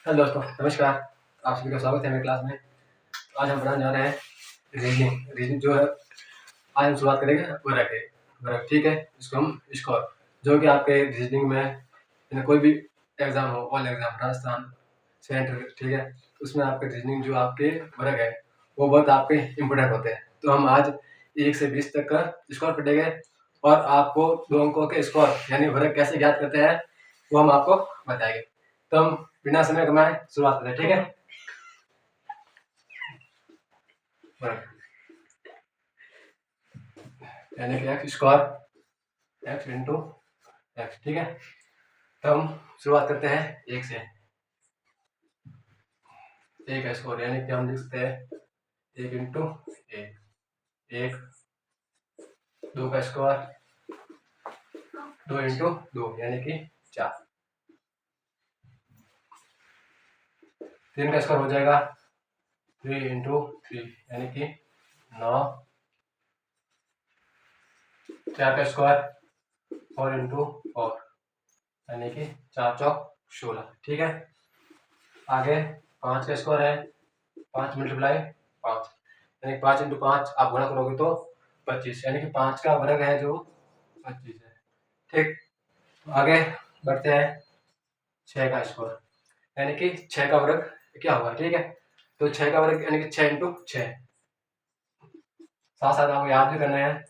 Hello दोस्तों, नमस्कार। आप सभी का स्वागत है मेरी क्लास में। आज हम पढ़ाने जा रहे हैं रीजनिंग जो है। आज हम शुरुआत करेंगे वर्ग के वर्ग, ठीक है। इसको हम स्कोर, जो कि आपके रीजनिंग में कोई भी एग्जाम हो, ऑल एग्जाम, राजस्थान, सेंट्रल, ठीक है, उसमें आपके रीजनिंग जो आपके वर्ग है वो बहुत आपके इम्पोर्टेंट होते हैं। तो हम आज 1 से 20 तक का स्कोर पढ़ेंगे और आपको 2 अंकों के स्कोर यानी वर्ग कैसे ज्ञात करते हैं वो हम आपको बताएंगे। तो हम बिना समय गंवाए शुरुआत करते हैं, ठीक है। यानी कि x square x into x, ठीक है। तो हम शुरुआत करते हैं 1 से। 1 का स्क्वायर यानी कि हम लिख सकते हैं 1 इंटू 1, 2 का स्क्वायर 2 इंटू 2 यानी कि 4, 3 का स्क्वायर हो जाएगा 3 इंटू 3 यानी कि 9, 4 का स्क्वायर 4 इंटू 4 यानी कि 4 चौक 16, ठीक है। आगे 5 का स्क्वायर है 5 मल्टीप्लाई 5 यानी 5 इंटू 5 आप गुणा करोगे तो 25 यानी कि 5 का वर्ग है जो 25 है, ठीक। आगे बढ़ते हैं 6 का स्क्वायर यानी कि 6 का वर्ग क्या होगा, ठीक है। तो 6 का वर्ग यानी कि 6 इंटू 6, साथ साथ आपको याद भी करना है,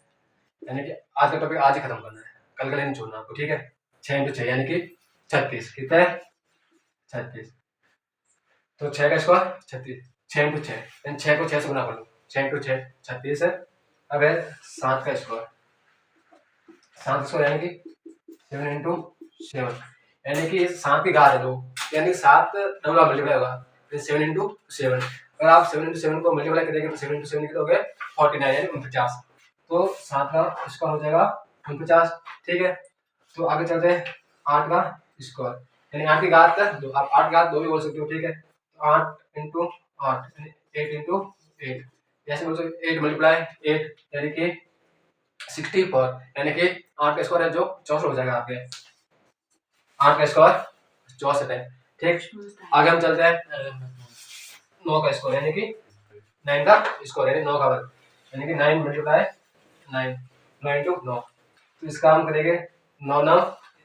यानी कि आज का टॉपिक आज ही खत्म करना है, कल का नहीं छोड़ना आपको, ठीक है। 6 इंटू 6 यानी कि 36, कितना है 36। तो 6 का स्क्वायर 36, 6 इंटू 6 यानी 6 को 6 से गुणा कर लो, 6 इंटू 6 36 है। अब है 7 का स्क्वायर, 7 स्क्वायर यानी कि 7 इंटू 7 यानी कि 7 की घात है 2 यानी 7 डबल मल्टीप्लाई होगा 7 इंटू 7। अगर आप 7 इंटू 7 को मल्टीप्लाई करेंगे तो 7 इंटू 7 कितना हो गया 49 यानी 49। तो 7 का स्क्वायर हो जाएगा 49, ठीक है। तो आगे चलते हैं 8 का स्क्वायर यानी 8 की घात 2, आप 8 की घात 2 भी बोल सकते हो, ठीक है। तो 8 इंटू 8 यानी 8 इंटू 8 ऐसे बोल सकते 8 मल्टीप्लाई 8 यानी कि 64 यानी कि 8 का स्क्वायर है जो 64 हो जाएगा आपके। 8 का स्क्वायर 64 है, ठीक। आगे हम चलते हैं 9 का स्क्वायर यानी कि 9 का स्क्वायर यानी 9 का वर्ग यानी कि 9 मल्टीप्लाई 9, 9 इंटू 9। तो इसका हम करेंगे 9 9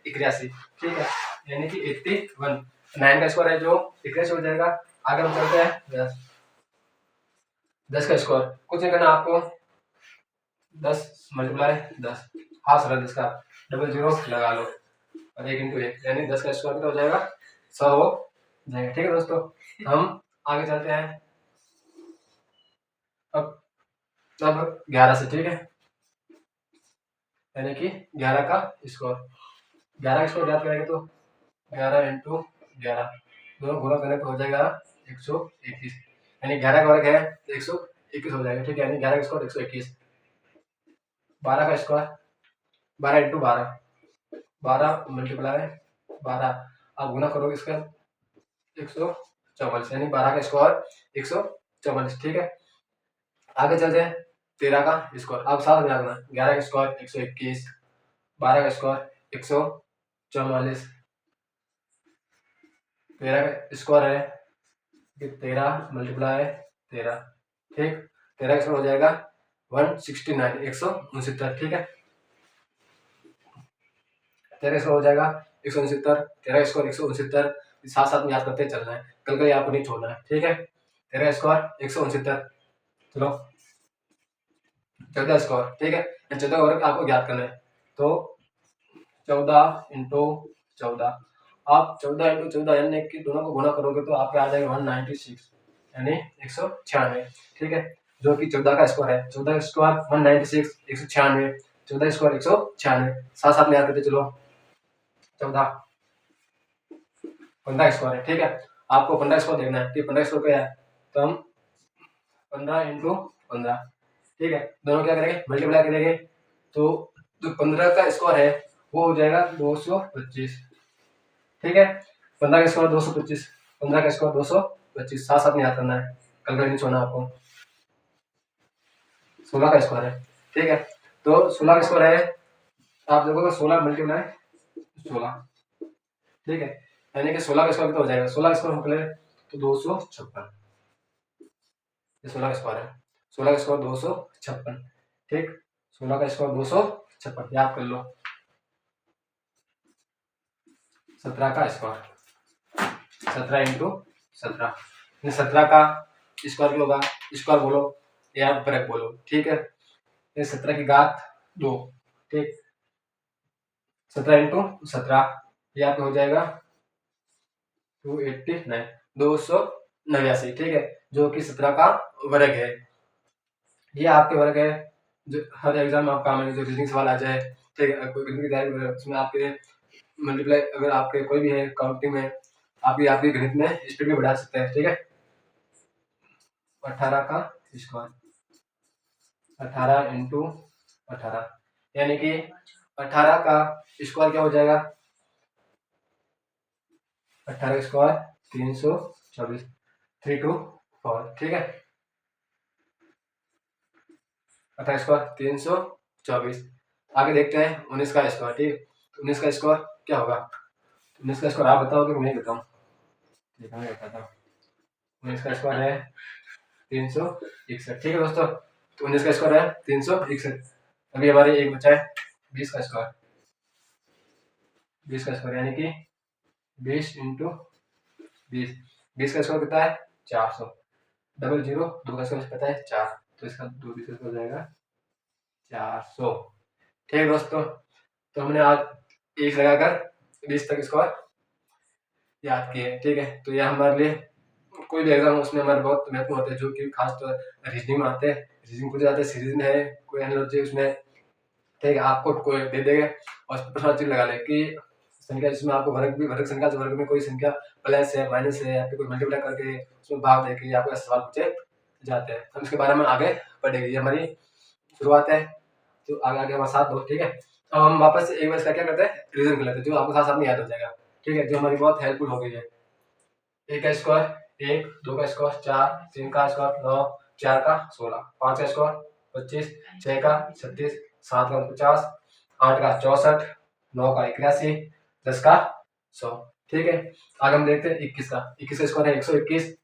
81, ठीक है, यानी कि 81। 9 का स्क्वायर है जो 81 हो जाएगा। आगे हम चलते हैं 10 का स्क्वायर, कुछ नहीं करना आपको, 10 मल्टीप्लाई 10 हाफ सरल 10 का डबल जीरो लगा लो और 1 इंटू 1 यानी 10 का स्क्वायर कितना हो जाएगा 100 हो जाएगा, ठीक है दोस्तों। हम आगे चलते हैं अब 11 से, ठीक है, यानी कि 11 का स्क्वायर, 11 का स्क्वायर याद करेंगे तो 11 इंटू 11 दोनों गुणा करें तो हो जाएगा 121 यानी 11 का वर्ग है 121 हो जाएगा, ठीक है, यानी 11 का स्क्वायर 121। 12 का स्क्वायर 12 इंटू 12, 12 मल्टीप्लाई 12 आप गुना करोगे इसका 144 यानी 12 का स्क्वायर 144, ठीक है। आगे चलते हैं 13 का स्क्वायर, अब साथ में रखना 11 का स्क्वायर 121, 12 का स्क्वायर 144, 13 का स्क्वायर है कि 13 मल्टीप्लाई 13, ठीक। 13 का स्क्वायर हो जाएगा 169 169, ठीक है। 13 स्क्वायर हो जाएगा 169, 13 स्क्वायर 169, साथ साथ में याद करते चलना है, कल का आपको नहीं छोड़ना है, ठीक है। 13 स्क्वायर 169, चलो 14 स्क्वायर, ठीक है, 14 का वर्ग आपको ज्ञात करना है। तो 14 इंटू 14, आप 14 इंटू 14 यानी कि दोनों को गुणा करोगे तो आपके आ जाएगा 196 यानी 196, ठीक है, जो कि 14 का स्क्वायर है। 14 का स्क्वायर 196 196, 14 स्क्वायर 196, साथ साथ में याद करते चलो 14 15 स्क्वायर है, ठीक है। आपको 15 स्क्वायर देखना है कि 15 स्क्वायर क्या है, तो हम 15 इंटू 15, ठीक है, दोनों क्या करेंगे मल्टीप्लाई करेंगे तो जो 15 का स्क्वायर है वो हो जाएगा 225, ठीक है। 15 का स्क्वायर 225, 15 का स्क्वायर 225, साथ साथ में याद करना है, कल का नहीं छोड़ना आपको। 16 का स्क्वायर है, ठीक है, तो 16 का स्क्वायर है, आप देखोगे 16 मल्टीप्लाई 16, ठीक है, यानी कि 16 का स्क्वायर कितना हो जाएगा, 16 का स्क्वायर हम कर तो 256, ये 16 का स्क्वायर है, 16 का स्क्वायर 256, ठीक, 16 का स्क्वायर 256 याद कर लो। 17 का स्क्वायर, 17 इंटू 17, 17 का स्क्वायर क्या होगा, स्क्वायर बोलो या ब्रैकेट बोलो, ठीक है, ये 17 की घात 2, ठीक, 17 इंटू 17 ये आपका हो जाएगा 289, 289, ठीक है, जो कि 17 का वर्ग है। ये आपके वर्ग है जो हर एग्जाम में आपका जो रीजनिंग सवाल आ जाए, ठीक है, कोई गणित की तैयारी उसमें आपके मल्टीप्लाई अगर आपके कोई भी है काउंटिंग में, आप भी आपकी गणित में स्पीड भी बढ़ा सकते हैं, ठीक है। 18 का स्क्वायर, 18 इंटू 18 यानी कि 18 का स्क्वायर क्या हो जाएगा, 18 का स्क्वायर 324, 324, ठीक है, 18 स्क्वायर 324। आगे देखते हैं 19 का स्क्वायर, ठीक, 19 का स्क्वायर क्या होगा, 19 का स्क्वायर आप बताओगे मैं बताऊँ, ठीक है मैं बताता हूँ। 19 का स्क्वायर है 361, ठीक है दोस्तों, तो 19 का स्क्वायर है 361। अभी हमारे एक बचा है 20 का स्क्वायर, 20 का स्क्वायर यानी कि 20 इंटू 20, 20 का स्क्वायर कितना है 400, डबल जीरो 2 का स्क्वायर पता है 4, तो इसका 2 20 का स्क्वायर हो जाएगा 400, ठीक है दोस्तों। तो हमने आज एक लगाकर 20 तक स्क्वायर याद किए, ठीक है, तो यह हमारे लिए कोई भी एग्जाम उसमें हमारे बहुत महत्व होते हैं, जो कि खासतौर रीजनिंग में आते हैं, रीजनिंग पूछे जाते हैं, सीरीज में है कोई एनालॉजी उसमें, ठीक है, आपको कोई दे देंगे और प्रश्न चिन्ह लगा ले कि संख्या जिसमें आपको वर्ग भी वर्ग संख्या से वर्ग में कोई संख्या प्लस है माइनस है या फिर कोई मल्टीप्लाई करके उसमें भाग दे के आपको सवाल पूछे जाते हैं, हम इसके बारे में आगे पढ़ेंगे, ये हमारी शुरुआत है, तो आगे आगे हमारे साथ दो, ठीक है। अब हम वापस एक बार इसका क्या करते हैं रिविजन कर लेते हैं, जो आपको साथ साथ में याद हो जाएगा, ठीक है, जो हमारी बहुत हेल्पफुल हो गई है। एक का स्क्वायर 1, 2 का स्क्वायर 4, 3 का स्क्वायर 9, 4 का 16, 5 का स्क्वायर 25, 6 का 36, 7 का 50, 8 का 64, 9 का 81, 10 का 100, ठीक है। आगे हम देखते हैं 21 का, 21 का स्क्वायर है 121,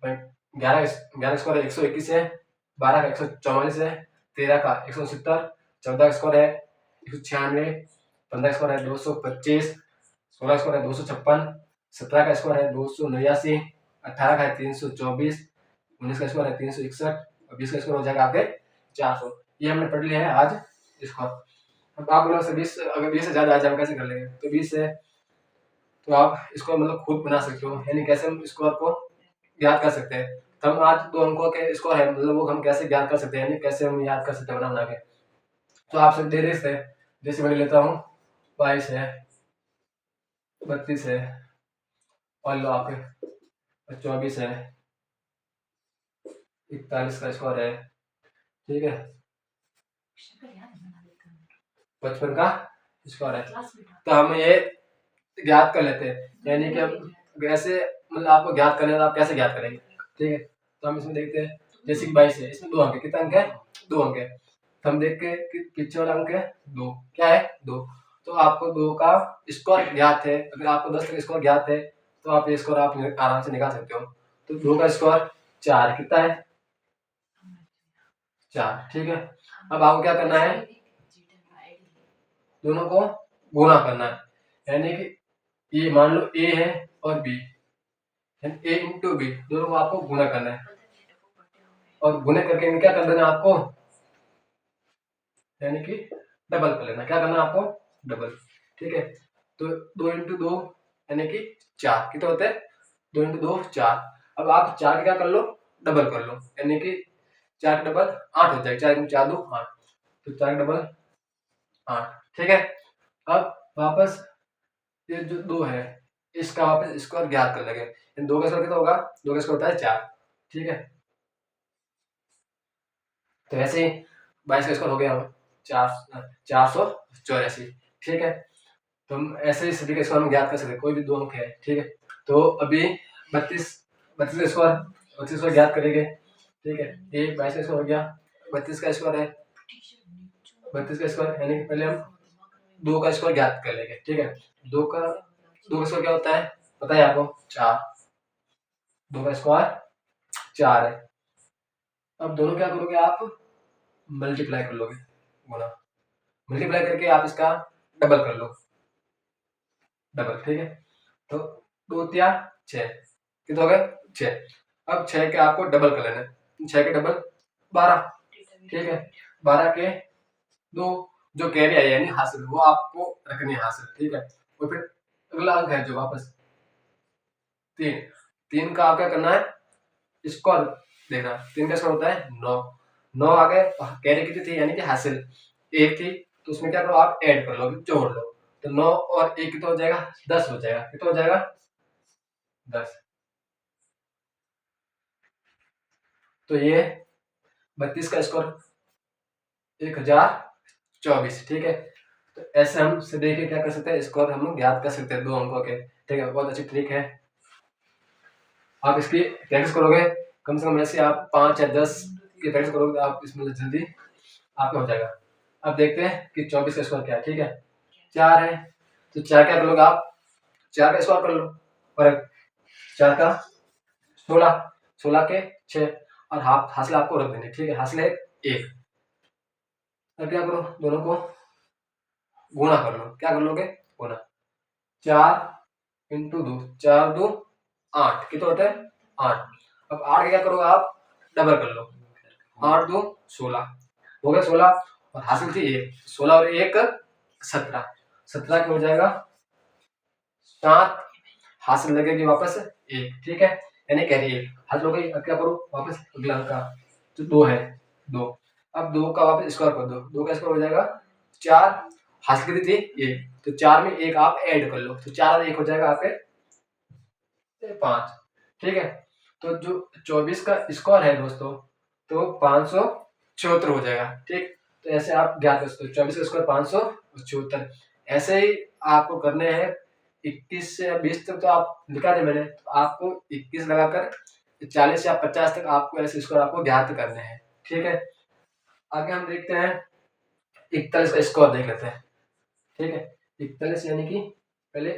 11 स्क्वायर है 121 है, 12 का 144 है, 13 का 169, 14 का स्क्वायर है 196, 15 का स्क्वायर है 225, 16 का स्क्वायर है 256, 17 का स्क्वायर है 289, 18 का है 324, 19 का स्क्वायर है 361 और 20 का स्क्वायर हो जाएगा आपके 400। ये हमने पढ़ लिया है आज इसको। अब आप बोलो 20, अगर 20 से ज्यादा आ जाए हम कैसे कर लेंगे, तो 20 से तो आप इसको मतलब खुद बना सकते हो, यानी कैसे हम स्कोर को याद कर सकते हैं, तो हम आज 2 अंकों के स्कोर है मतलब वो हम कैसे याद कर सकते हैं, यानी कैसे हम याद कर सकते हैं बना बना के। तो आपसे धीरे से जैसे मैं लेता हूँ 22 है, 32 है और लो आपके 24 है, 41 का स्कोर है, ठीक है, 55 का स्कोर है, तो हम ये ज्ञात कर लेते हैं, यानी कि अब ऐसे मतलब आपको ज्ञात करना है तो आप कैसे ज्ञात करेंगे, ठीक है। तो हम इसमें देखते हैं जैसे कि 22 है, इसमें 2 अंक है, कितना अंक है 2 अंक है, तो हम देख के कि पीछे वाला अंक है 2, क्या है 2, तो आपको 2 का स्कोर ज्ञात है, अगर आपको 10 का स्कोर ज्ञात है तो आप ये स्कोर आप आराम से निकाल सकते हो। तो 2 का स्कोर 4 कितना है 4, ठीक है। अब आपको क्या करना है दोनों को गुणा करना है, यानी कि ये मान लो ए है और बी, ए इंटू बी दोनों को आपको गुणा करना है और गुणे करके इनमें क्या कर देना है आपको, यानी कि डबल कर लेना, क्या करना है आपको डबल, ठीक है। तो 2 इंटू 2 यानी कि 4 कितने होते हैं 2 इंटू 2 4, अब आप 4 क्या कर लो डबल कर लो, यानी कि 4 डबल 8 हो जाएगा, 4 इंटू 4 2 8, तो 4 डबल 8, ठीक है। अब वापस ये जो 2 है इसका वापस स्क्वायर ज्ञात कर लगे, 2 का स्क्वायर कितना होगा 2 का स्क्वायर होता है 4, ठीक है। तो ऐसे ही 22 का स्क्वायर हो गया हम 484, ठीक है। तो हम ऐसे ही सभी का स्क्वायर हम ज्ञात कर सकते हैं, कोई भी 2 अंक है, ठीक है। तो अभी 32 का स्क्वायर 32 को ज्ञात करेंगे, ठीक है, ये 22 का स्क्वायर हो गया, 32 का स्क्वायर है 32 का स्क्वायर, यानी कि पहले हम 2 का स्क्वायर ज्ञात कर लेंगे, ठीक है, 2 का 2 का स्क्वायर क्या होता है पता है आपको? 4। 2 का स्क्वायर 4 है। अब दोनों क्या करोगे आप? मल्टीप्लाई कर लोगे, गुना। मल्टीप्लाई करके आप इसका डबल कर लो, डबल। ठीक है, तो 2 तिया 6, कितना हो गया? 6। अब 6 के आपको डबल कर लेना है, 6 के डबल 12। ठीक है, 12 के 2 जो कैरी आई यानी हासिल, वो आपको रखनी है हासिल। ठीक है, और फिर अगला अंक है जो वापस 3। 3 का आप क्या करना है? स्क्वायर देखना। 3 का स्क्वायर होता है 9। 9 आ गए, कैरी कितनी थी यानी कि हासिल 1 थी, तो उसमें क्या करो आप? ऐड कर लो, जोड़ लो। तो 9 और 1 कितना हो जाएगा? 10 हो जाएगा। कितना हो जाएगा? 10। तो ये 32 का स्क्वायर 1024। ठीक है, तो ऐसे हम से देखिए क्या कर सकते हैं, स्क्वायर हम ज्ञात कर सकते हैं 2 अंकों के। ठीक है, बहुत अच्छी ट्रिक है। आप इसकी प्रैक्टिस करोगे कम से कम, ऐसे आप 5 या 10 की प्रैक्टिस करोगे, आप इसमें जल्दी आपका हो जाएगा। अब देखते हैं कि 24 का स्क्वायर क्या है। ठीक है, 4 है, तो 4 क्या कर लोगे आप? 4 का स्क्वायर कर लो, और 4 का 16, 16 के 6, और हाफ हासिल आपको रख देंगे। ठीक है, हासिल है 1। अब क्या करो? दोनों को गुणा कर लो। क्या कर लोगे? गुणा। 4 इंटू 2, 4 2 8, कितना होता है? 8। अब 8 का क्या करो आप? डबल कर लो, 8 2 16 हो गया 16, और हासिल थी 1, 16 और 1 17। 17 क्या हो जाएगा? 7। हासिल लगेगी वापस 1। ठीक है, यानी कैरी 1 हासिल हो गई। अब क्या करो? वापस अगला अंक का जो 2 है 2। अब 2 का वापस स्क्वायर कर दो, 2 का स्क्वायर हो जाएगा 4। हासिल कितनी थी? 1, तो 4 में 1 आप ऐड कर लो, तो 4 और 1 हो जाएगा आपके 5। ठीक है, तो जो 24 का स्क्वायर है दोस्तों, तो 574 हो जाएगा। ठीक, तो ऐसे आप ज्ञात कर सकते हो 24 का स्क्वायर 574। ऐसे ही आपको करने हैं 21 से 20 तक, तो आप लिखा दे मैंने, तो आपको 21 लगाकर 40 या 50 तक आपको ऐसे स्क्वायर आपको ज्ञात करने हैं। ठीक है, आगे हम देखते हैं 41 का स्क्वायर देख लेते हैं। ठीक है, 41 यानी कि पहले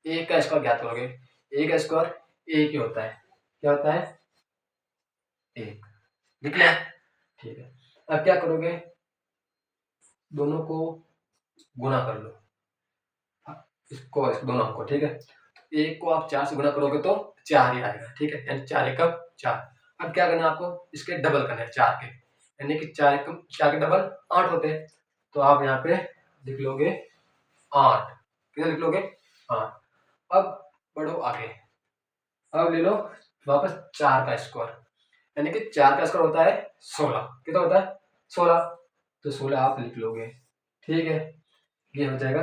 ए का स्क्वायर ज्ञात करोगे। ए का स्क्वायर एक ही होता है, क्या होता है? 1। लिख लिया? ठीक है, अब क्या करोगे? दोनों को गुणा कर लो, इसको दोनों को। ठीक है, एक को आप 4 से गुणा करोगे तो 4 ही आएगा। ठीक है, यानी 4 एकम 4। अब क्या करना है आपको? इसके डबल करना है 4 के, यानी कि 4 एकम 4 के डबल 8 होते हैं, तो आप यहाँ पे लिख लोगे 8। कितना लिख लोगे? 8। अब बढ़ो आगे, अब ले लो वापस 4 का स्क्वायर, यानी कि 4 का स्क्वायर होता है 16। कितना होता है? 16, तो 16 आप लिख लोगे। ठीक है, ये हो जाएगा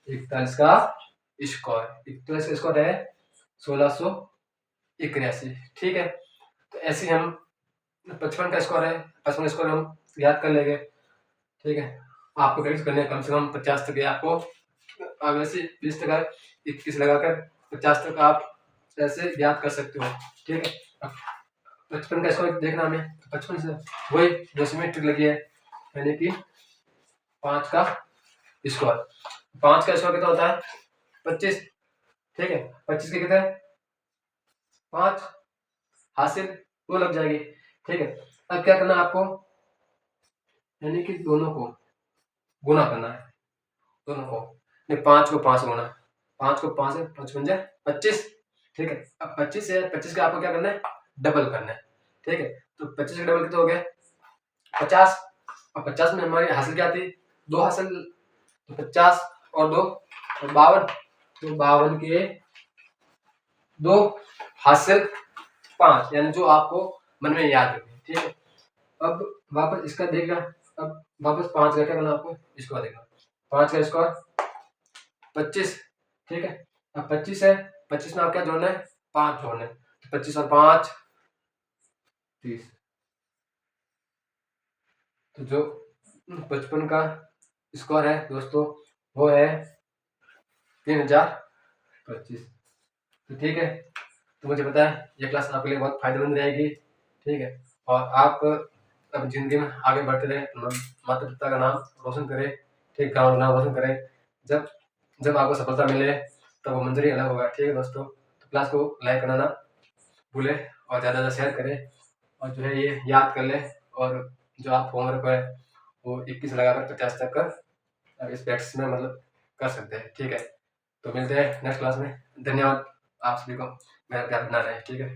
41 का स्क्वायर। 41 का स्क्वायर है 1681। ठीक है, तो ऐसे हम 55 का स्क्वायर है, 55 का स्क्वायर हम याद कर लेंगे। ठीक है, आपको प्रैक्टिस करने कम से कम 50 तक है आपको। अब ऐसे 20 तक है, 21 लगाकर 50 तक आप ऐसे याद कर सकते हो। ठीक है, 55 का स्क्वायर देखना हमें, 55 से वही जो सिमेट्रिक लगी है, यानी कि 5 का स्क्वायर। 5 का स्क्वायर कितना होता है? 25। ठीक है, 25 के कितने? 5, हासिल 2 लग जाएगी। ठीक है, अब क्या करना है आपको? यानी कि दोनों को गुना करना है, दोनों को। 5 को 5 गुना, 5 को 5 है 55 25। ठीक है, अब 25 है, 25 का आपको क्या करना है? डबल करना है। ठीक है, तो 25 का डबल कितना हो गया? 50। और 50 में हमारी हासिल क्या थी? 2 हासिल, तो 50 और 2 52, तो 52 के 2 हासिल 5, यानी जो आपको मन में याद रखें। ठीक है, अब वापस इसका देखना। अब वापस 5 का क्या करना आपको? इसको देखना, 5 का स्क्वायर 25। ठीक है, अब 25 है, 25 में आप क्या जोड़ना है? 5 जोड़ना है, तो 25 और 5 30। तो जो 55 का स्क्वायर है दोस्तों, वो है 3025। तो ठीक है, तो मुझे पता है ये क्लास आपके लिए बहुत फायदेमंद रहेगी। ठीक है, और आप अब जिंदगी में आगे बढ़ते रहे, माता पिता का नाम रोशन करें, ठीक, गाँव का नाम रोशन करें। जब जब आपको सफलता मिले तो वो मंजर ही अलग होगा। ठीक है दोस्तों, तो क्लास को लाइक करना ना भूले और ज़्यादा ज़्यादा शेयर करें और जो है ये याद कर लें। और जो आप होमवर्क है वो 21 लगाकर 50 तक का इस प्रैक्टिस में मतलब कर सकते हैं। ठीक है, तो मिलते हैं नेक्स्ट क्लास में। धन्यवाद आप सभी को, मेरा प्यार बना रहे। ठीक है।